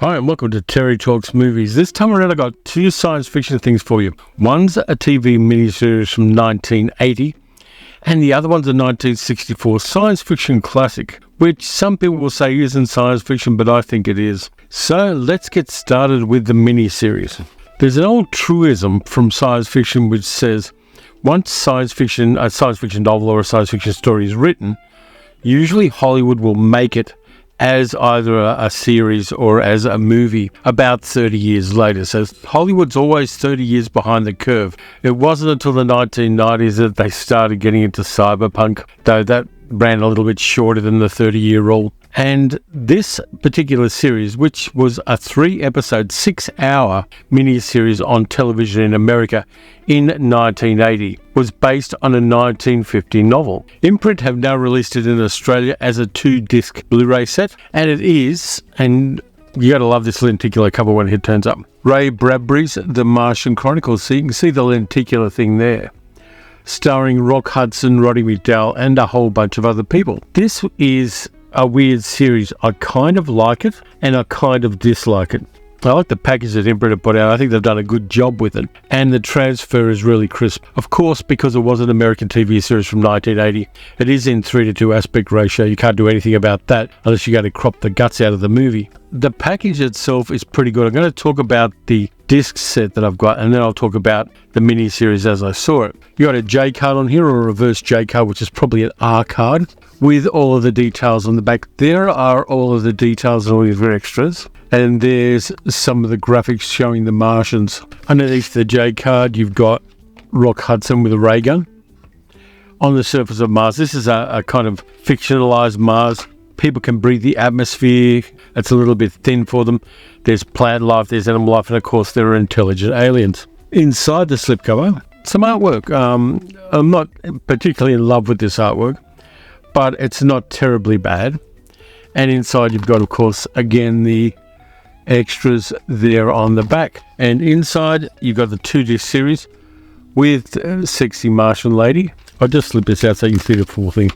Hi, and welcome to Terry Talks Movies. This time around, I got two science fiction things for you. One's a TV miniseries from 1980, and the other one's a 1964 science fiction classic, which some people will say isn't science fiction, but I think it is. So let's get started with the miniseries. There's an old truism from science fiction which says, once a science fiction novel or a science fiction story is written, usually Hollywood will make it as either a series or as a movie about 30 years later. So Hollywood's always 30 years behind the curve. It wasn't until the 1990s that they started getting into cyberpunk, though that ran a little bit shorter than the 30-year rule. And this particular series, which was a 3-episode, 6-hour mini-series on television in America in 1980, was based on a 1950 novel. Imprint have now released it in Australia as a 2-disc Blu-ray set, and it is, and you gotta love this lenticular cover when it turns up, Ray Bradbury's The Martian Chronicles. So you can see the lenticular thing there, starring Rock Hudson, Roddy McDowall, and a whole bunch of other people. This is a weird series. I kind of like it, and I kind of dislike it. I like the package that Imprint have put out. I think they've done a good job with it, and the transfer is really crisp. Of course, because it was an American TV series from 1980, it is in 3:2 aspect ratio. You can't do anything about that unless you're going to crop the guts out of the movie. The package itself is pretty good. I'm going to talk about the disc set that I've got, and then I'll talk about the mini-series as I saw it. You got a J card on here, or a reverse J card, which is probably an R card, with all of the details on the back. There are all of the details and all the extras, and there's some of the graphics showing the Martians. Underneath the J card, you've got Rock Hudson with a ray gun on the surface of Mars. This is a kind of fictionalized Mars. People can breathe the atmosphere. It's a little bit thin for them. There's plant life, there's animal life, and of course there are intelligent aliens. Inside the slipcover, some artwork. I'm not particularly in love with this artwork, but it's not terribly bad. And inside you've got, of course, again, the extras there on the back. And inside you've got the 2-disc series with Sexy Martian Lady. I'll just slip this out so you can see the full thing.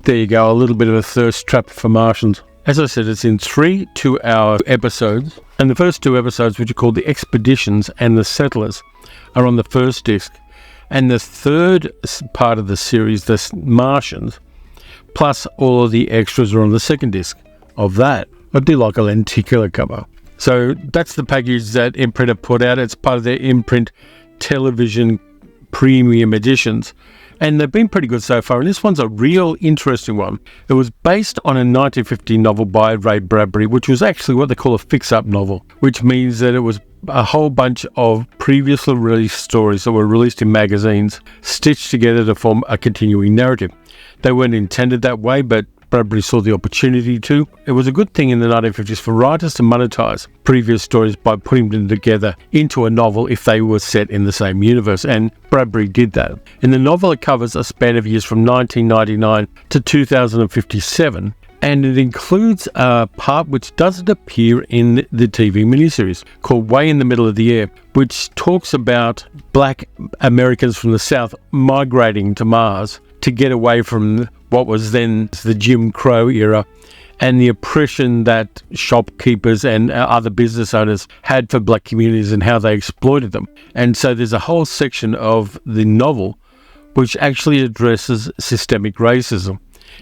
There you go, a little bit of a thirst trap for Martians. As I said, it's in 3 2-hour episodes, and the first 2 episodes, which are called The Expeditions and The Settlers, are on the first disc. And the third part of the series, The Martians, plus all of the extras, are on the second disc of that. I do like a lenticular cover. So that's the package that Imprint have put out. It's part of their Imprint television premium editions, and they've been pretty good so far. And this one's a real interesting one. It was based on a 1950 novel by Ray Bradbury, which was actually what they call a fix-up novel, which means that it was a whole bunch of previously released stories that were released in magazines, stitched together to form a continuing narrative. They weren't intended that way, but Bradbury saw the opportunity to. It was a good thing in the 1950s for writers to monetize previous stories by putting them together into a novel if they were set in the same universe, and Bradbury did that. In the novel, it covers a span of years from 1999 to 2057, and it includes a part which doesn't appear in the TV miniseries called Way in the Middle of the Air, which talks about black Americans from the South migrating to Mars to get away from what was then the Jim Crow era and the oppression that shopkeepers and other business owners had for black communities and how they exploited them. And so there's a whole section of the novel which actually addresses systemic racism.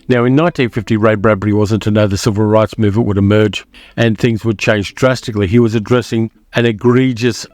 Now, in 1950, Ray Bradbury wasn't to know the civil rights movement would emerge and things would change drastically. He was addressing an egregious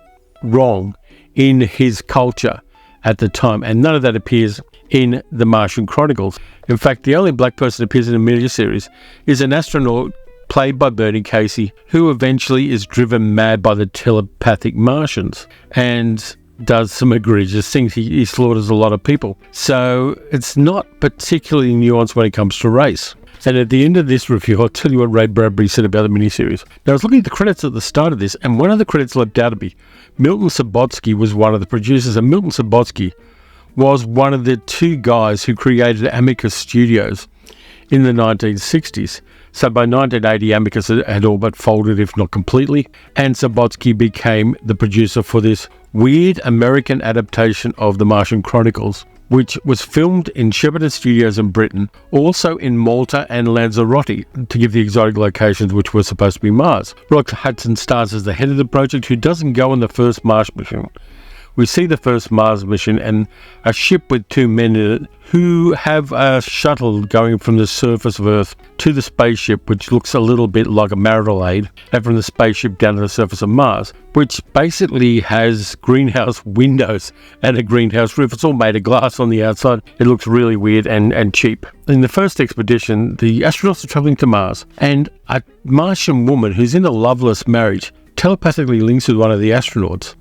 wrong in his culture at the time, and none of that appears in The Martian Chronicles. In fact, the only black person that appears in the miniseries is an astronaut played by Bernie Casey, who eventually is driven mad by the telepathic Martians and does some egregious things. He slaughters a lot of people. So it's not particularly nuanced when it comes to race. And at the end of this review, I'll tell you what Ray Bradbury said about the miniseries. Now, I was looking at the credits at the start of this, and one of the credits leapt out at me. Milton Subotsky was one of the producers, and Milton Subotsky was one of the 2 guys who created Amicus Studios in the 1960s. So by 1980, Amicus had all but folded, if not completely, and Subotsky became the producer for this weird American adaptation of The Martian Chronicles, which was filmed in Shepperton Studios in Britain, also in Malta and Lanzarote, to give the exotic locations which were supposed to be Mars. Rock Hudson stars as the head of the project, who doesn't go on the first Mars mission. We see the first Mars mission and a ship with two men in it who have a shuttle going from the surface of Earth to the spaceship, which looks a little bit like a marital aid, and from the spaceship down to the surface of Mars, which basically has greenhouse windows and a greenhouse roof. It's all made of glass on the outside. It looks really weird and cheap. In the first expedition, the astronauts are traveling to Mars, and a Martian woman who's in a loveless marriage telepathically links with one of the astronauts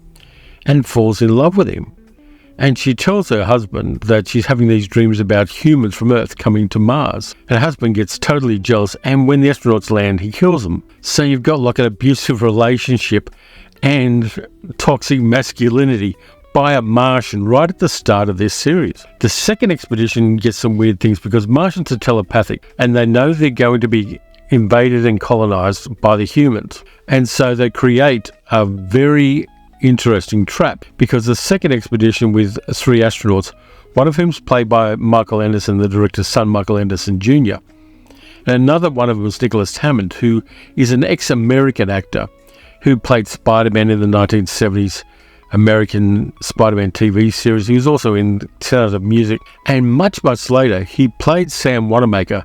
and falls in love with him. And she tells her husband that she's having these dreams about humans from Earth coming to Mars. Her husband gets totally jealous, and when the astronauts land, he kills them. So you've got like an abusive relationship and toxic masculinity by a Martian right at the start of this series. The second expedition gets some weird things because Martians are telepathic, and they know they're going to be invaded and colonized by the humans. And so they create a very interesting trap, because the second expedition with 3 astronauts, one of whom's played by Michael Anderson, the director's son, Michael Anderson Jr., and another one of them was Nicholas Hammond, who is an ex-American actor who played Spider-Man in the 1970s American Spider-Man TV series. He was also in Sound of Music, and much later he played Sam Wanamaker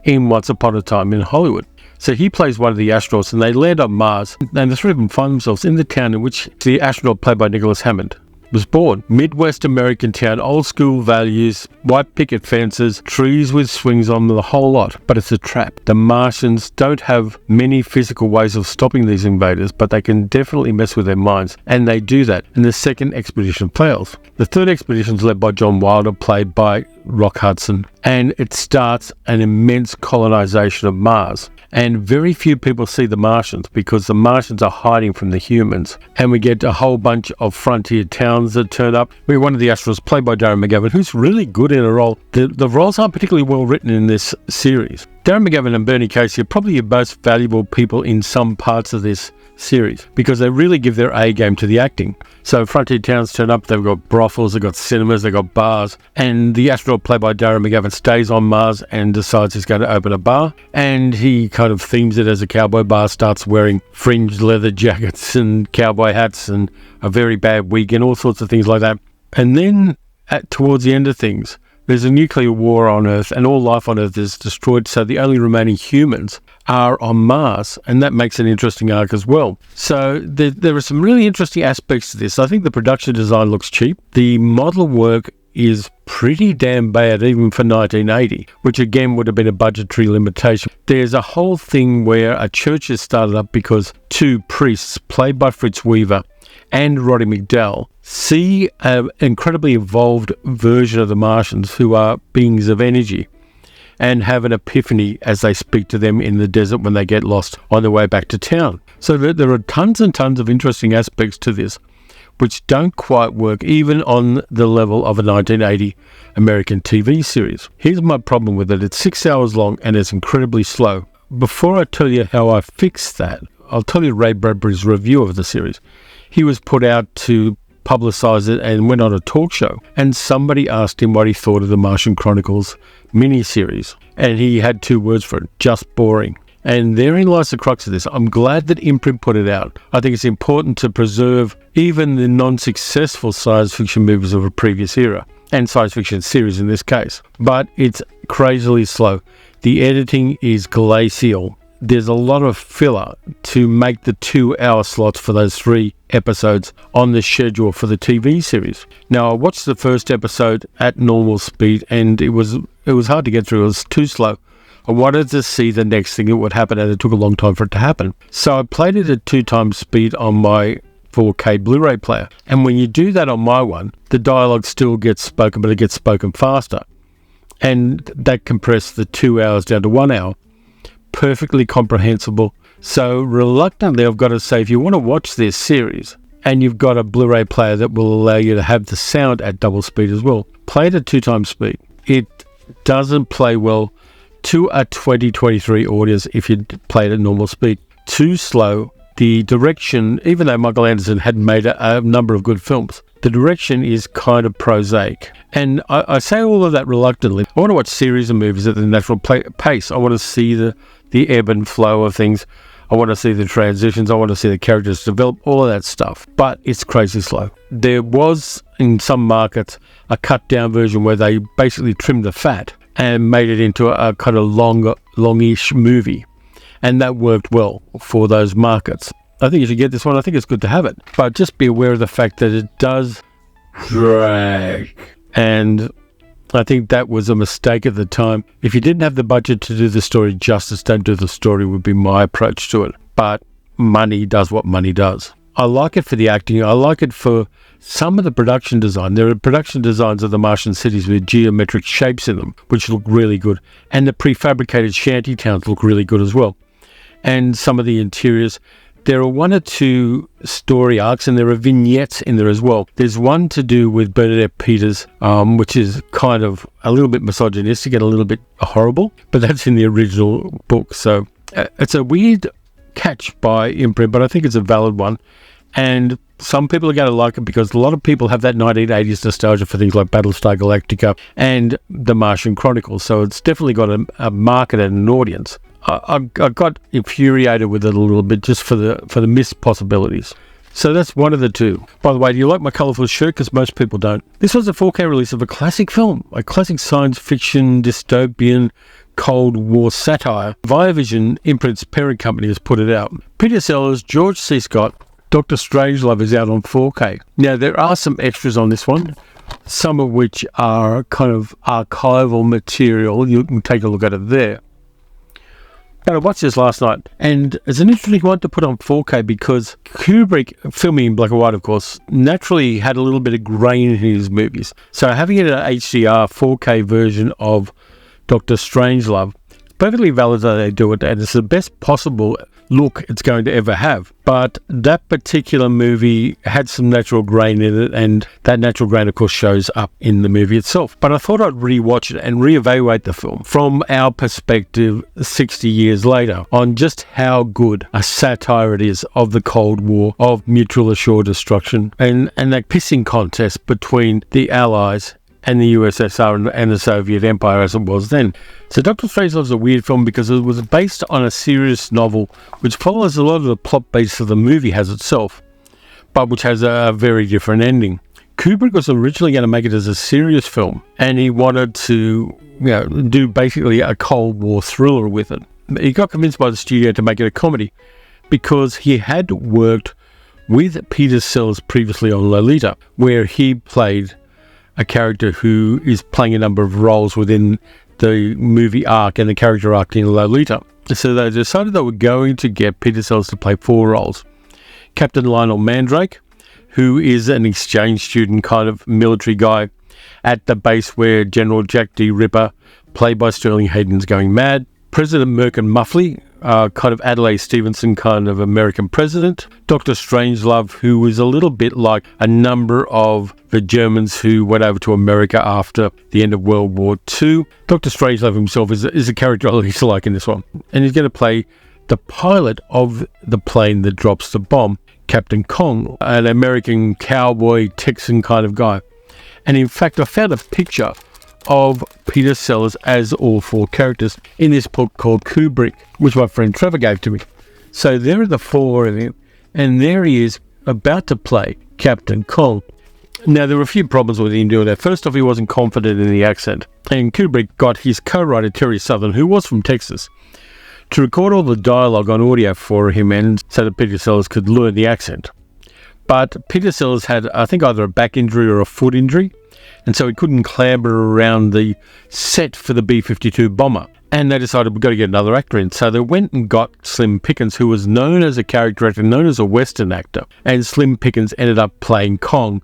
in Once Upon a Time in Hollywood. So he plays one of the astronauts, and they land on Mars, and the 3 of them find themselves in the town in which the astronaut played by Nicholas Hammond was born. Midwest American town, old school values, white picket fences, trees with swings on them, the whole lot. But it's a trap. The Martians don't have many physical ways of stopping these invaders, but they can definitely mess with their minds, and they do that. And the second expedition fails. The third expedition is led by John Wilder, played by Rock Hudson, and it starts an immense colonization of Mars. And very few people see the Martians because the Martians are hiding from the humans. And we get a whole bunch of frontier towns that turn up. We have one of the astronauts played by Darren McGavin, who's really good in a role. The roles aren't particularly well written in this series. Darren McGavin and Bernie Casey are probably the most valuable people in some parts of this series because they really give their A game to the acting. So frontier towns turn up, they've got brothels, they've got cinemas, they've got bars, and the astronaut played by Darren McGavin stays on Mars and decides he's going to open a bar, and he kind of themes it as a cowboy bar, starts wearing fringed leather jackets and cowboy hats and a very bad wig and all sorts of things like that. And then towards the end of things, there's a nuclear war on Earth, and all life on Earth is destroyed, so the only remaining humans are on Mars, and that makes an interesting arc as well. So there are some really interesting aspects to this. I think the production design looks cheap. The model work is pretty damn bad, even for 1980, which again would have been a budgetary limitation. There's a whole thing where a church is started up because 2 priests, played by Fritz Weaver and Roddy McDowall, see an incredibly evolved version of the Martians who are beings of energy and have an epiphany as they speak to them in the desert when they get lost on their way back to town. So there are tons and tons of interesting aspects to this which don't quite work even on the level of a 1980 American TV series. Here's my problem with it. It's 6 hours long and it's incredibly slow. Before I tell you how I fixed that, I'll tell you Ray Bradbury's review of the series. He was put out to publicise it and went on a talk show, and somebody asked him what he thought of the Martian Chronicles miniseries, and he had 2 words for it: just boring. And therein lies the crux of this. I'm glad that Imprint put it out. I think it's important to preserve even the non-successful science fiction movies of a previous era, and science fiction series in this case. But it's crazily slow. The editing is glacial. There's a lot of filler to make the 2-hour slots for those 3 episodes on the schedule for the TV series. Now, I watched the first episode at normal speed, and it was hard to get through. It was too slow. I wanted to see the next thing that would happen, and it took a long time for it to happen. So I played it at 2 times speed on my 4K Blu-ray player. And when you do that on my one, the dialogue still gets spoken, but it gets spoken faster. And that compressed the 2 hours down to 1 hour. Perfectly comprehensible. So reluctantly, I've got to say, if you want to watch this series and you've got a Blu-ray player that will allow you to have the sound at double speed as well, play it at 2 times speed. It doesn't play well to a 2023 audience if you play it at normal speed. Too slow. The direction, even though Michael Anderson had made a number of good films, The direction is kind of prosaic. And I say all of that reluctantly. I want to watch series of movies at the natural pace. I want to see the ebb and flow of things. I want to see the transitions. I want to see the characters develop, all of that stuff. But it's crazy slow. There was, in some markets, a cut-down version where they basically trimmed the fat and made it into a kind of longish movie. And that worked well for those markets. I think you should get this one. I think it's good to have it. But just be aware of the fact that it does drag. And I think that was a mistake at the time. If you didn't have the budget to do the story justice, don't do the story, would be my approach to it. But money does what money does. I like it for the acting. I like it for some of the production design. There are production designs of the Martian cities with geometric shapes in them, which look really good. And the prefabricated shanty towns look really good as well. And some of the interiors. There are one or two story arcs, and there are vignettes in there as well. There's one to do with Bernadette Peters, which is kind of a little bit misogynistic and a little bit horrible, but that's in the original book. So it's a weird catch by imprint, but I think it's a valid one. And some people are going to like it because a lot of people have that 1980s nostalgia for things like Battlestar Galactica and the Martian Chronicles. So it's definitely got a market and an audience. I got infuriated with it a little bit just for the missed possibilities. So that's one of the two. By the way, do you like my colourful shirt? Because most people don't. This was a 4K release of a classic film, a classic science fiction, dystopian, Cold War satire. Viavision Imprint's parent company has put it out. Peter Sellers, George C. Scott, Dr. Strangelove is out on 4K. Now, there are some extras on this one, some of which are kind of archival material. You can take a look at it there. I watched this last night, and it's an interesting one to put on 4K because Kubrick, filming in black and white, of course, naturally had a little bit of grain in his movies. So having it an HDR 4K version of Dr. Strangelove, it's perfectly valid that they do it, and it's the best possible look it's going to ever have. But that particular movie had some natural grain in it, and that natural grain, of course, shows up in the movie itself. But I thought I'd rewatch it and reevaluate the film from our perspective 60 years later on just how good a satire it is of the Cold War, of mutual assured destruction, and that pissing contest between the Allies and the USSR and the Soviet Empire as it was then. So Dr. Strangelove is a weird film because it was based on a serious novel which follows a lot of the plot base of the movie has itself, but which has a very different ending. Kubrick was originally going to make it as a serious film, and he wanted to do basically a Cold War thriller with it. He got convinced by the studio to make it a comedy because he had worked with Peter Sellers previously on Lolita, where he played a character who is playing a number of roles within the movie arc and the character arc in Lolita. So they decided they were going to get Peter Sellers to play 4 roles. Captain Lionel Mandrake, who is an exchange student kind of military guy at the base where General Jack D. Ripper, played by Sterling Hayden, is going mad. President Merkin Muffley, kind of Adlai Stevenson kind of American president. Dr. Strangelove, who was a little bit like a number of the Germans who went over to America after the end of World War II. Dr. Strangelove himself is a character I used to like in this one. And he's going to play the pilot of the plane that drops the bomb, Captain Kong, an American cowboy Texan kind of guy. And in fact, I found a picture of Peter Sellers as all 4 characters in this book called Kubrick, which my friend Trevor gave to me. So there are the 4 of him, and there he is about to play Captain Kong. Now, there were a few problems with him doing that. First off, he wasn't confident in the accent, and Kubrick got his co-writer Terry Southern, who was from Texas, to record all the dialogue on audio for him, and so that Peter Sellers could learn the accent. But Peter Sellers had, I think, either a back injury or a foot injury, and so he couldn't clamber around the set for the B-52 bomber. And they decided, we've got to get another actor in. So they went and got Slim Pickens, who was known as a character actor, known as a Western actor. And Slim Pickens ended up playing Kong,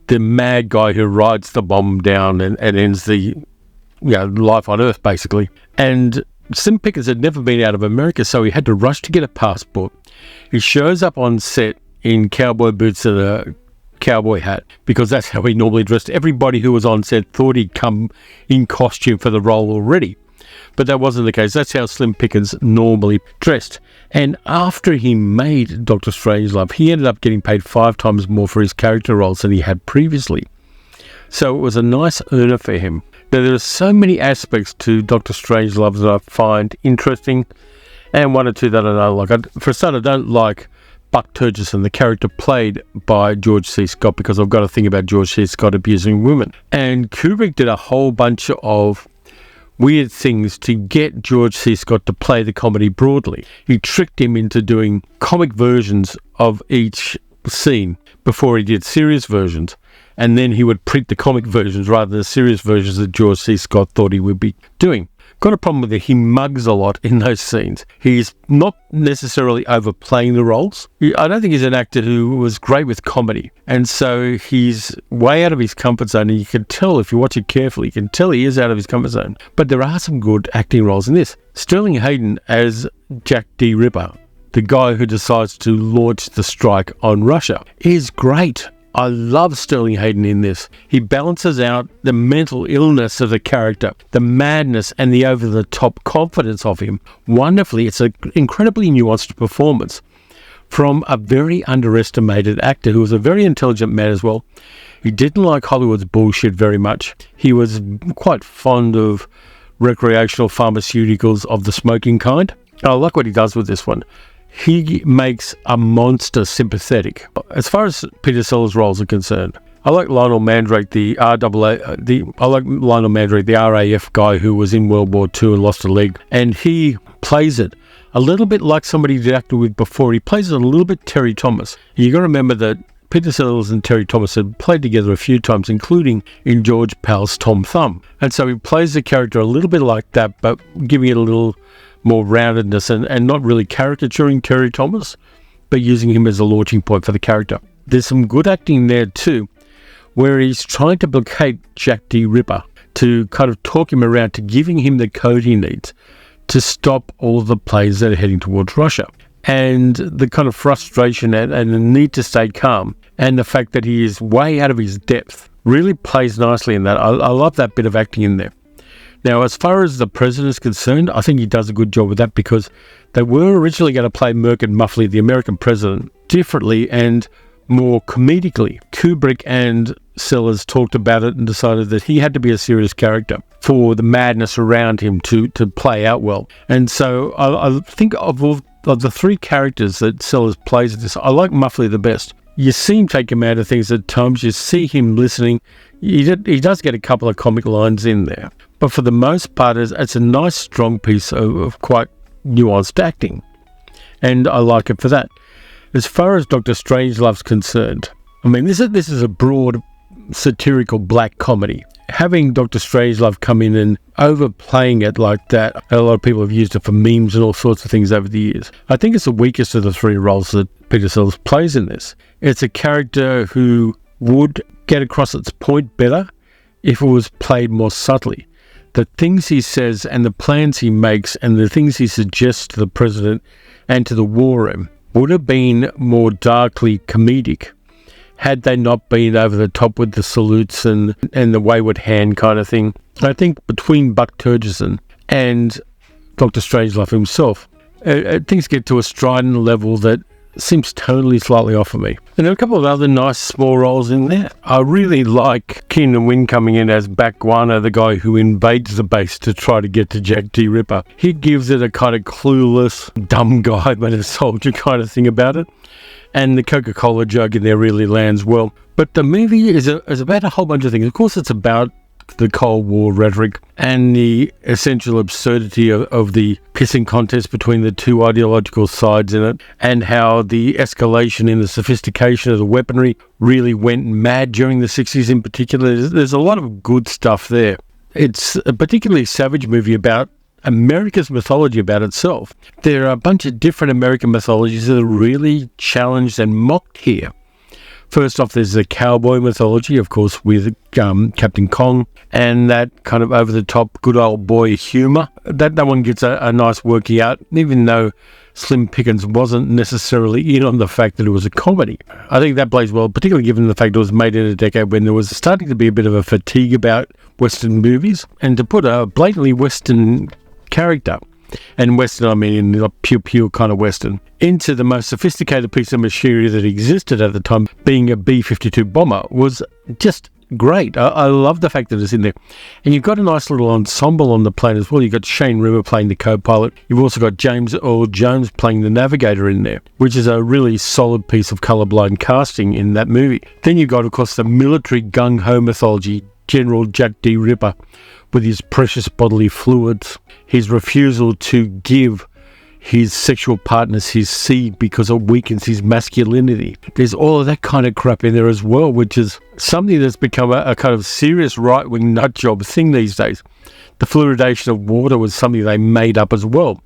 the mad guy who rides the bomb down and ends the life on Earth, basically. And Slim Pickens had never been out of America, so he had to rush to get a passport. He shows up on set in cowboy boots and a cowboy hat, because that's how he normally dressed. Everybody who was on set thought he'd come in costume for the role already. But that wasn't the case. That's how Slim Pickens normally dressed. And after he made Dr. Strangelove, he ended up getting paid 5 times more for his character roles than he had previously. So it was a nice earner for him. Now, there are so many aspects to Dr. Strangelove that I find interesting, and one or two that I don't like. For a start, I don't like Buck Turgidson, the character played by George C. Scott, because I've got to think about George C. Scott abusing women. And Kubrick did a whole bunch of weird things to get George C. Scott to play the comedy broadly. He tricked him into doing comic versions of each scene before he did serious versions. And then he would print the comic versions rather than the serious versions that George C. Scott thought he would be doing. Got a problem with it. He mugs a lot in those scenes. He's not necessarily overplaying the roles. I don't think he's an actor who was great with comedy. And so he's way out of his comfort zone. And you can tell, if you watch it carefully, you can tell he is out of his comfort zone. But there are some good acting roles in this. Sterling Hayden as Jack D. Ripper, the guy who decides to launch the strike on Russia, is great. I love Sterling Hayden in this. He balances out the mental illness of the character, the madness and the over-the-top confidence of him wonderfully. It's an incredibly nuanced performance from a very underestimated actor who was a very intelligent man as well. He didn't like Hollywood's bullshit very much. He was quite fond of recreational pharmaceuticals of the smoking kind. I like what he does with this one. He makes a monster sympathetic. As far as Peter Sellers' roles are concerned, I like Lionel Mandrake, the RAF guy who was in World War II and lost a leg, and he plays it a little bit like somebody he'd acted with before. He plays it a little bit Terry Thomas. You got to remember that Peter Sellers and Terry Thomas had played together a few times, including in George Pal's Tom Thumb, and so he plays the character a little bit like that, but giving it a little more roundedness and not really caricaturing Terry Thomas, but using him as a launching point for the character. There's some good acting there too, where he's trying to placate Jack D. Ripper to kind of talk him around to giving him the code he needs to stop all of the planes that are heading towards Russia. And the kind of frustration and the need to stay calm, and the fact that he is way out of his depth really plays nicely in that. I love that bit of acting in there. Now, as far as the president is concerned, I think he does a good job with that, because they were originally going to play Merkin Muffley, the American president, differently and more comedically. Kubrick and Sellers talked about it and decided that he had to be a serious character for the madness around him to play out well. And so I think of the 3 characters that Sellers plays in this, I like Muffley the best. You see him take him out of things at times. You see him listening. He does get a couple of comic lines in there. But for the most part, it's a nice, strong piece of quite nuanced acting. And I like it for that. As far as Dr. Strangelove's concerned, I mean, this is a broad, satirical black comedy. Having Dr. Strangelove come in and overplaying it like that, a lot of people have used it for memes and all sorts of things over the years. I think it's the weakest of the 3 roles that Peter Sellers plays in this. It's a character who would get across its point better if it was played more subtly. The things he says and the plans he makes and the things he suggests to the president and to the war room would have been more darkly comedic had they not been over the top with the salutes and the wayward hand kind of thing. I think between Buck Turgidson and Dr. Strangelove himself, things get to a strident level that seems totally slightly off for me. And there are a couple of other nice small roles in there. I really like Keenan Wynn coming in as Bakwana, the guy who invades the base to try to get to Jack D. Ripper. He gives it a kind of clueless, dumb guy but a soldier kind of thing about it. And the Coca-Cola jug in there really lands well. But the movie is about a whole bunch of things. Of course, it's about the Cold War rhetoric and the essential absurdity of the pissing contest between the 2 ideological sides in it, and how the escalation in the sophistication of the weaponry really went mad during the 60s in particular. There's a lot of good stuff there. It's a particularly savage movie about America's mythology about itself. There are a bunch of different American mythologies that are really challenged and mocked here. First off, there's the cowboy mythology, of course, with Captain Kong, and that kind of over-the-top good old boy humour. That one gets a nice working out, even though Slim Pickens wasn't necessarily in on the fact that it was a comedy. I think that plays well, particularly given the fact it was made in a decade when there was starting to be a bit of a fatigue about Western movies. And to put a blatantly Western character, and Western, I mean in a pure kind of Western, into the most sophisticated piece of machinery that existed at the time, being a B-52 bomber, was just great. I love the fact that it's in there. And you've got a nice little ensemble on the plane as well. You've got Shane Rimmer playing the co-pilot. You've also got James Earl Jones playing the navigator in there, which is a really solid piece of colourblind casting in that movie. Then you've got, of course, the military gung-ho mythology, General Jack D. Ripper, with his precious bodily fluids, his refusal to give his sexual partners his seed because it weakens his masculinity. There's all of that kind of crap in there as well, which is something that's become a kind of serious right-wing nutjob thing these days. The fluoridation of water was something they made up as well,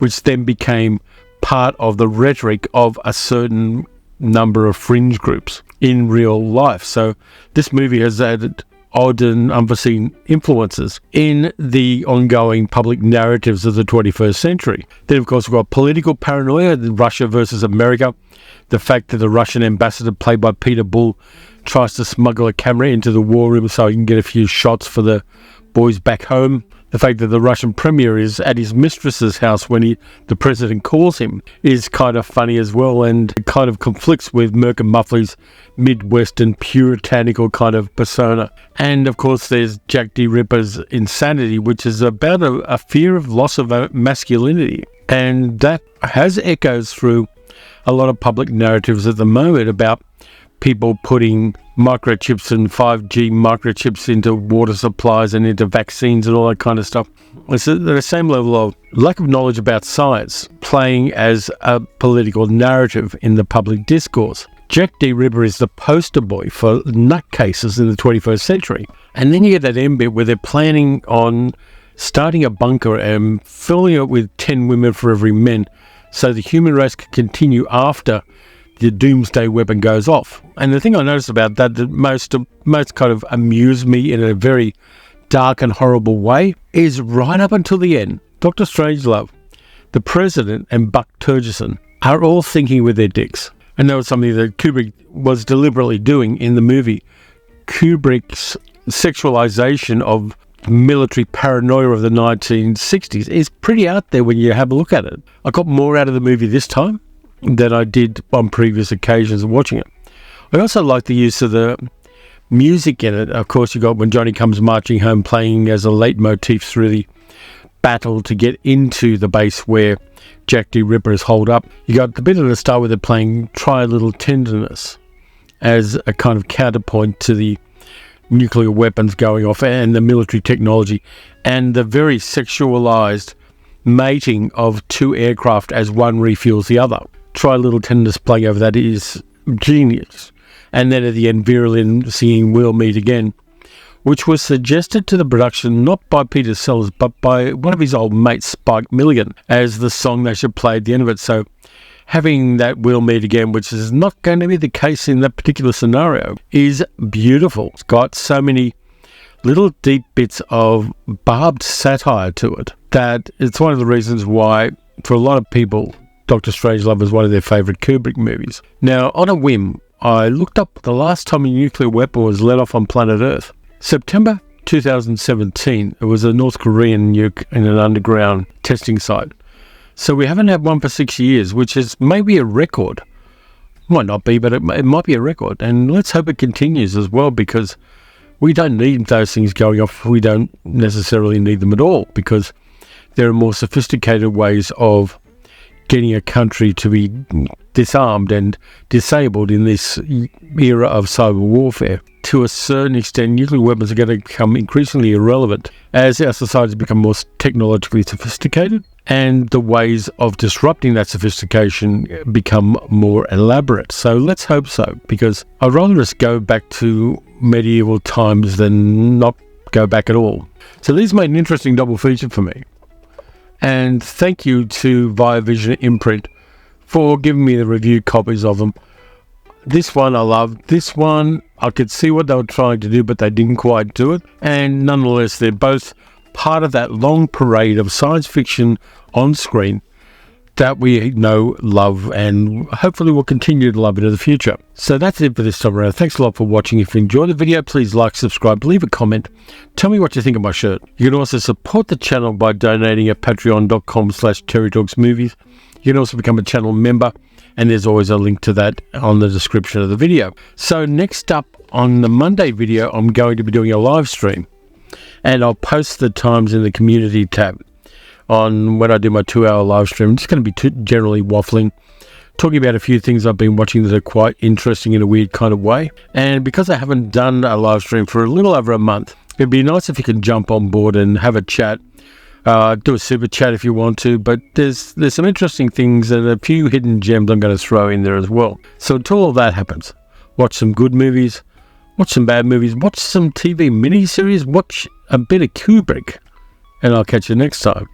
which then became part of the rhetoric of a certain number of fringe groups in real life. So this movie has added odd and unforeseen influences in the ongoing public narratives of the 21st century. Then, of course, we've got political paranoia, Russia versus America, the fact that the Russian ambassador, played by Peter Bull, tries to smuggle a camera into the war room so he can get a few shots for the boys back home. The fact that the Russian premier is at his mistress's house when the president calls him is kind of funny as well, and it kind of conflicts with Merck and Muffley's Midwestern puritanical kind of persona. And of course there's Jack D. Ripper's insanity, which is about a fear of loss of masculinity. And that has echoes through a lot of public narratives at the moment about people putting microchips and 5G microchips into water supplies and into vaccines and all that kind of stuff. It's the same level of lack of knowledge about science playing as a political narrative in the public discourse. Jack D. Ripper is the poster boy for nutcases in the 21st century. And then you get that end bit where they're planning on starting a bunker and filling it with 10 women for every man so the human race can continue after the doomsday weapon goes off. And the thing I noticed about that most kind of amused me in a very dark and horrible way is right up until the end, Dr. Strangelove, the President, and Buck Turgison are all thinking with their dicks. And that was something that Kubrick was deliberately doing in the movie. Kubrick's sexualization of military paranoia of the 1960s is pretty out there when you have a look at it. I got more out of the movie this time than I did on previous occasions of watching it. I also like the use of the music in it. Of course, you got When Johnny Comes Marching Home playing as a leitmotif through the battle to get into the base where Jack D. Ripper is holed up. You got the bit at the start where they're playing Try a Little Tenderness as a kind of counterpoint to the nuclear weapons going off and the military technology and the very sexualized mating of two aircraft as one refuels the other. Try a Little Tenderness playing over that is genius. And then at the end, Vera Lynn singing We'll Meet Again, which was suggested to the production not by Peter Sellers but by one of his old mates, Spike Milligan, as the song they should play at the end of it. So having that We'll Meet Again, which is not going to be the case in that particular scenario, is beautiful. It's got so many little deep bits of barbed satire to it that it's one of the reasons why, for a lot of people, Dr. Strangelove is one of their favourite Kubrick movies. Now, on a whim, I looked up the last time a nuclear weapon was let off on planet Earth. September 2017. It was a North Korean nuke in an underground testing site. So we haven't had one for 6 years, which is maybe a record. Might not be, but it might be a record. And let's hope it continues as well, because we don't need those things going off. We don't necessarily need them at all, because there are more sophisticated ways of getting a country to be disarmed and disabled in this era of cyber warfare. To a certain extent, nuclear weapons are going to become increasingly irrelevant as our societies become more technologically sophisticated and the ways of disrupting that sophistication become more elaborate. So let's hope so, because I'd rather just go back to medieval times than not go back at all. So these made an interesting double feature for me. And thank you to Via Vision Imprint for giving me the review copies of them. This one I loved. This one, I could see what they were trying to do, but they didn't quite do it. And nonetheless, they're both part of that long parade of science fiction on screen that we know, love, and hopefully will continue to love into the future. So that's it for this time around. Thanks a lot for watching. If you enjoyed the video, please like, subscribe, leave a comment. Tell me what you think of my shirt. You can also support the channel by donating at patreon.com/terrytalksmovies. You can also become a channel member, and there's always a link to that on the description of the video. So next up on the Monday video, I'm going to be doing a live stream, and I'll post the times in the community tab on when I do my 2-hour live stream. It's going to be generally waffling, talking about a few things I've been watching that are quite interesting in a weird kind of way. And because I haven't done a live stream for a little over a month, it'd be nice if you can jump on board and have a chat. Do a super chat if you want to, but there's some interesting things and a few hidden gems I'm going to throw in there as well. So until all that happens, watch some good movies, watch some bad movies, watch some TV miniseries, watch a bit of Kubrick, and I'll catch you next time.